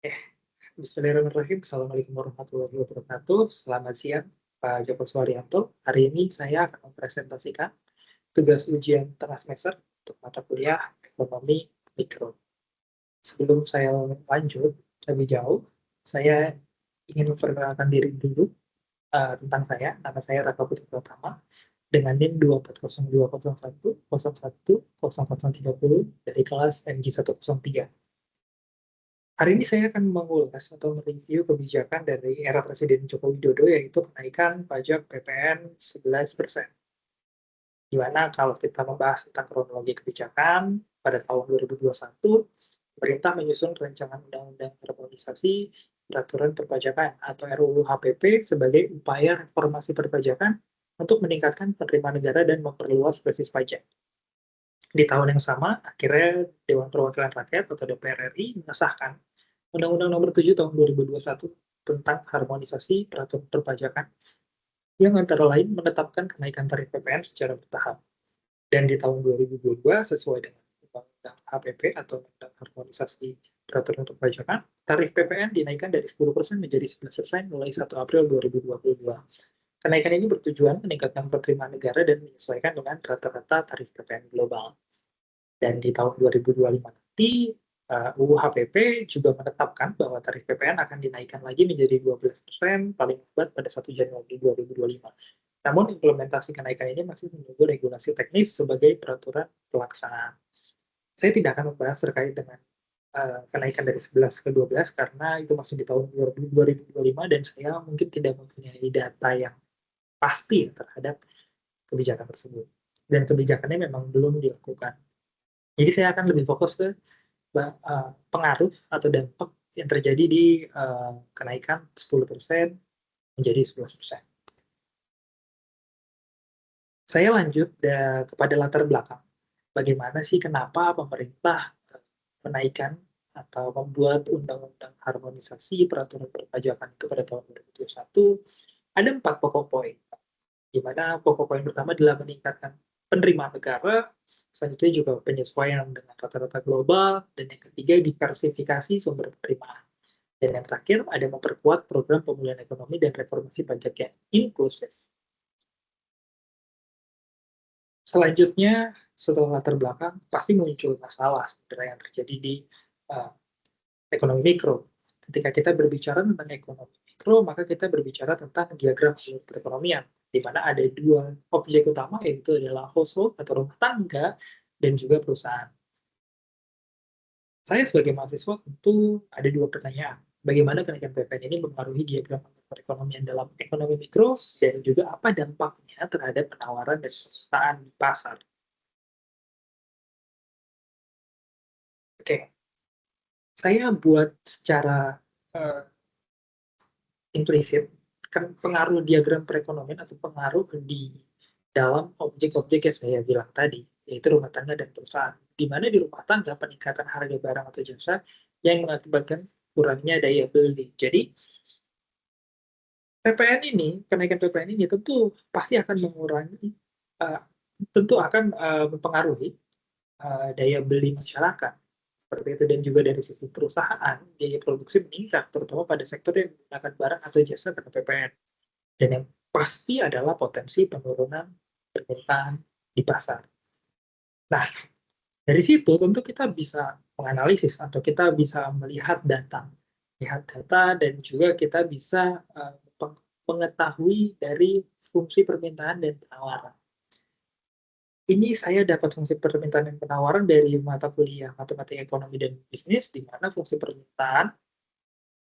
Eh, Bismillahirrahmanirrahim. Assalamualaikum warahmatullahi wabarakatuh. Selamat siang, Pak Joko Suharyanto. Hari ini saya akan mempresentasikan tugas ujian tengah semester untuk mata kuliah Ekonomi Mikro. Sebelum saya lanjut lebih jauh, saya ingin memperkenalkan diri dulu tentang saya. Nama saya Raka Putra Pratama dengan NIM 2402011010030 dari kelas MG103. Hari ini saya akan mengulas atau mereview kebijakan dari era Presiden Joko Widodo, yaitu kenaikan pajak PPN 11%. Di mana kalau kita membahas tentang kronologi kebijakan, pada tahun 2021, pemerintah menyusun rancangan undang-undang harmonisasi peraturan perpajakan atau RUU HPP sebagai upaya reformasi perpajakan untuk meningkatkan penerimaan negara dan memperluas basis pajak. Di tahun yang sama, akhirnya Dewan Perwakilan Rakyat atau DPR RI mengesahkan Undang-Undang Nomor 7 Tahun 2021 tentang harmonisasi peraturan perpajakan yang antara lain menetapkan kenaikan tarif PPN secara bertahap. Dan di tahun 2022, sesuai dengan Undang-Undang HPP atau Undang Harmonisasi Peraturan Perpajakan, tarif PPN dinaikkan dari 10% menjadi 11% mulai 1 April 2022. Kenaikan ini bertujuan meningkatkan penerimaan negara dan menyesuaikan dengan rata-rata tarif PPN global. Dan di tahun 2025 nanti, UU HPP juga menetapkan bahwa tarif PPN akan dinaikkan lagi menjadi 12% paling lambat pada 1 Januari 2025. Namun implementasi kenaikan ini masih menunggu regulasi teknis sebagai peraturan pelaksanaan. Saya tidak akan membahas terkait dengan kenaikan dari 11 ke 12 karena itu masih di tahun 2025 dan saya mungkin tidak mempunyai data yang pasti terhadap kebijakan tersebut. Dan kebijakannya memang belum dilakukan. Jadi saya akan lebih fokus ke pengaruh atau dampak yang terjadi di kenaikan 10% menjadi 11%. Saya lanjut kepada latar belakang. Bagaimana sih kenapa pemerintah menaikkan atau membuat undang-undang harmonisasi peraturan perpajakan itu pada tahun 2021? Ada 4 pokok poin, di mana pokok poin pertama adalah meningkatkan penerimaan negara, selanjutnya juga penyesuaian dengan rata-rata global, dan yang ketiga diversifikasi sumber penerimaan. Dan yang terakhir ada memperkuat program pemulihan ekonomi dan reformasi pajak yang inklusif. Selanjutnya, setelah latar belakang, pasti muncul masalah sebenarnya yang terjadi di uh, ekonomi mikro. Ketika kita berbicara tentang ekonomi mikro, maka kita berbicara tentang diagram perekonomian, di mana ada dua objek utama, yaitu adalah household atau rumah tangga, dan juga perusahaan. Saya sebagai mahasiswa tentu ada dua pertanyaan. Bagaimana kenaikan PPN ini mempengaruhi diagram perekonomian dalam ekonomi mikro, dan juga apa dampaknya terhadap penawaran dan permintaan di pasar. Oke, saya buat secara uh, implisit kan pengaruh diagram perekonomian atau pengaruh di dalam objek-objek yang saya bilang tadi, yaitu rumah tangga dan perusahaan. Di mana di rumah tangga peningkatan harga barang atau jasa yang mengakibatkan kurangnya daya beli. Jadi PPN ini, kenaikan PPN ini tentu pasti akan mengurangi, uh, tentu akan mempengaruhi daya beli masyarakat. Seperti itu, dan juga dari sisi perusahaan, biaya produksi meningkat, terutama pada sektor yang menggunakan barang atau jasa karena PPN. Dan yang pasti adalah potensi penurunan permintaan di pasar. Nah, dari situ tentu kita bisa menganalisis atau kita bisa melihat data dan juga kita bisa mengetahui dari fungsi permintaan dan penawaran. Ini saya dapat fungsi permintaan dan penawaran dari mata kuliah Matematika Ekonomi dan Bisnis, di mana fungsi permintaan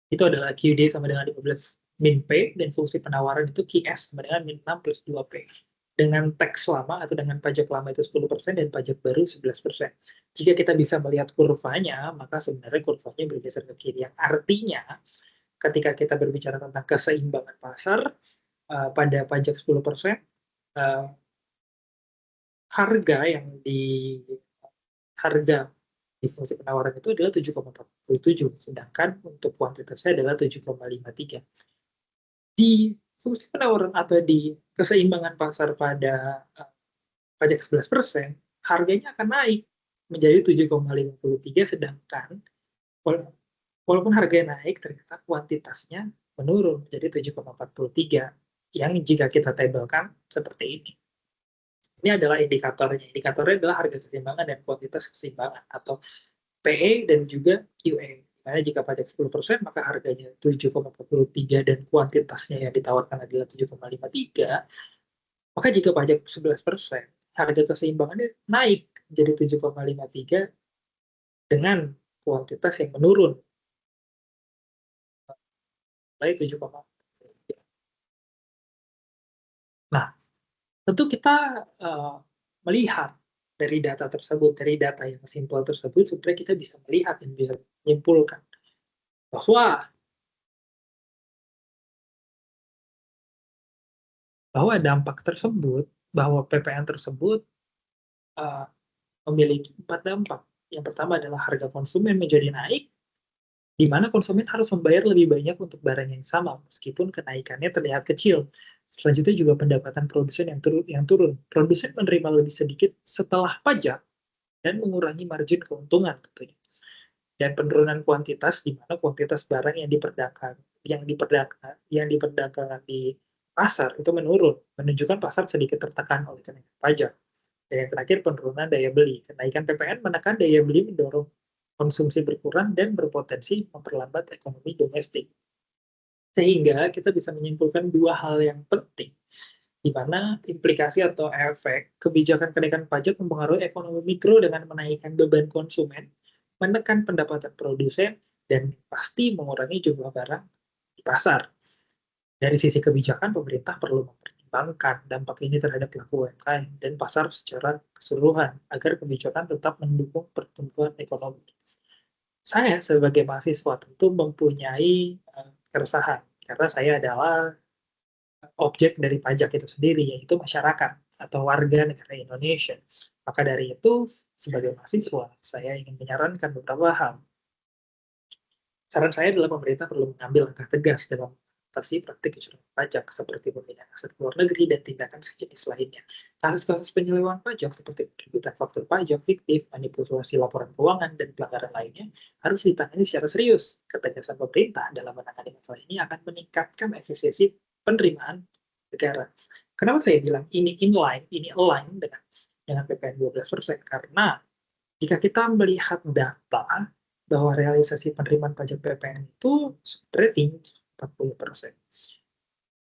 itu adalah QD sama dengan 15 min P, dan fungsi penawaran itu QS sama dengan min 6 plus 2P. Dengan teks lama atau dengan pajak lama itu 10% dan pajak baru 11%. Jika kita bisa melihat kurvanya, maka sebenarnya kurvanya bergeser ke kiri. Yang artinya, ketika kita berbicara tentang keseimbangan pasar, pada pajak 10%, harga yang di harga di fungsi penawaran itu adalah 7,47, sedangkan untuk kuantitasnya adalah 7,53. Di fungsi penawaran atau di keseimbangan pasar pada pajak 11%, harganya akan naik menjadi 7,53, sedangkan Walaupun harganya naik, ternyata kuantitasnya menurun menjadi 7,43, yang jika kita tabelkan seperti ini. Ini adalah indikatornya. Indikatornya adalah harga keseimbangan dan kuantitas keseimbangan, atau PE dan juga QE. Dimana jika pajak 10%, maka harganya 7,43 dan kuantitasnya yang ditawarkan adalah 7,53, maka jika pajak 11%, harga keseimbangannya naik menjadi 7,53 dengan kuantitas yang menurun mulai 7,3. Nah, tentu kita melihat dari data tersebut, dari data yang simpel tersebut, sebenarnya kita bisa melihat dan bisa menyimpulkan bahwa dampak tersebut, bahwa PPN tersebut uh, memiliki 4 dampak. Yang pertama adalah harga konsumen menjadi naik, di mana konsumen harus membayar lebih banyak untuk barang yang sama, meskipun kenaikannya terlihat kecil. Selanjutnya juga pendapatan produsen yang turun. Produsen menerima lebih sedikit setelah pajak dan mengurangi margin keuntungan tentunya. Dan penurunan kuantitas, di mana kuantitas barang yang diperdagangkan di pasar itu menurun, menunjukkan pasar sedikit tertekan oleh kenaikan pajak. Dan yang terakhir, penurunan daya beli. Kenaikan PPN menekan daya beli, mendorong konsumsi berkurang dan berpotensi memperlambat ekonomi domestik. Sehingga kita bisa menyimpulkan dua hal yang penting, di mana implikasi atau efek kebijakan kenaikan pajak mempengaruhi ekonomi mikro dengan menaikkan beban konsumen, menekan pendapatan produsen, dan pasti mengurangi jumlah barang di pasar. Dari sisi kebijakan, pemerintah perlu mempertimbangkan dampak ini terhadap pelaku UMKM dan pasar secara keseluruhan, agar kebijakan tetap mendukung pertumbuhan ekonomi. Saya sebagai mahasiswa tentu mempunyai keresahan, karena saya adalah objek dari pajak itu sendiri, yaitu masyarakat atau warga negara Indonesia. Maka dari itu, sebagai mahasiswa, saya ingin menyarankan beberapa hal. Saran saya adalah pemerintah perlu mengambil langkah tegas dalam mengatasi praktik kecurangan pajak, seperti pemindahan aset ke luar negeri dan tindakan sejenis lainnya. Kasus-kasus penyelewengan pajak seperti penerbitan faktur pajak fiktif, manipulasi laporan keuangan, dan pelanggaran lainnya harus ditangani secara serius. Ketegasan pemerintah dalam menangani masalah ini akan meningkatkan efisiensi penerimaan negara. Kenapa saya bilang ini inline, ini align dengan PPN 12%? Karena jika kita melihat data bahwa realisasi penerimaan pajak PPN itu sebenarnya tinggi, 40%.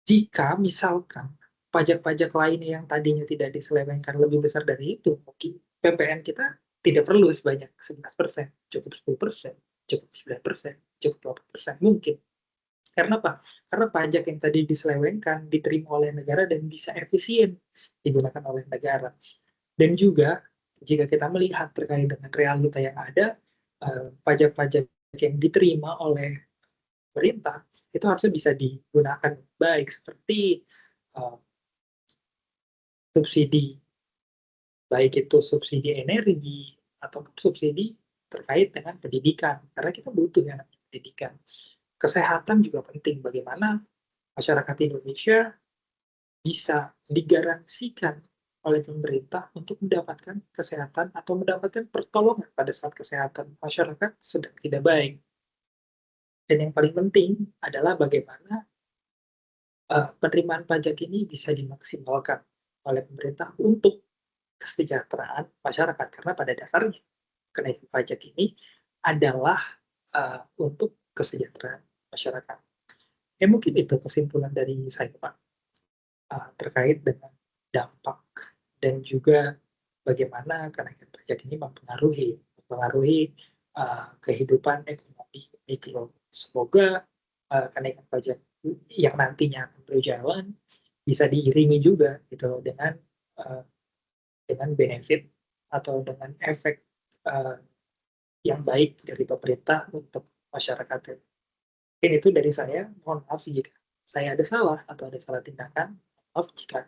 Jika misalkan pajak-pajak lainnya yang tadinya tidak diselewengkan lebih besar dari itu, mungkin PPN kita tidak perlu sebanyak 11%, cukup 10%, cukup 9%, cukup 8% mungkin. Karena apa? Karena pajak yang tadi diselewengkan diterima oleh negara dan bisa efisien digunakan oleh negara. Dan juga jika kita melihat terkait dengan realita yang ada, pajak-pajak yang diterima oleh pemerintah itu harusnya bisa digunakan baik, seperti uh, subsidi, baik itu subsidi energi ataupun subsidi terkait dengan pendidikan, karena kita butuh ya pendidikan. Kesehatan juga penting, bagaimana masyarakat Indonesia bisa digaransikan oleh pemerintah untuk mendapatkan kesehatan atau mendapatkan pertolongan pada saat kesehatan masyarakat sedang tidak baik. Dan yang paling penting adalah bagaimana penerimaan pajak ini bisa dimaksimalkan oleh pemerintah untuk kesejahteraan masyarakat. Karena pada dasarnya kenaikan pajak ini adalah untuk kesejahteraan masyarakat. Mungkin itu kesimpulan dari saya, Pak, terkait dengan dampak dan juga bagaimana kenaikan pajak ini mempengaruhi kehidupan ekonomi mikro. Semoga kenaikan pajak yang nantinya akan berjalan bisa diiringi juga gitu uh, dengan benefit atau dengan efek uh, yang baik dari pemerintah untuk masyarakat. Mungkin itu dari saya. Mohon maaf jika saya ada salah atau ada salah tindakan. Maaf jika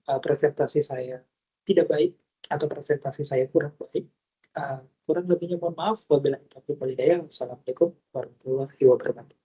presentasi saya tidak baik atau presentasi saya kurang baik. Kurang lebihnya mohon maaf. Wabillahi taufiq wal hidayah. Wassalamualaikum warahmatullahi wabarakatuh.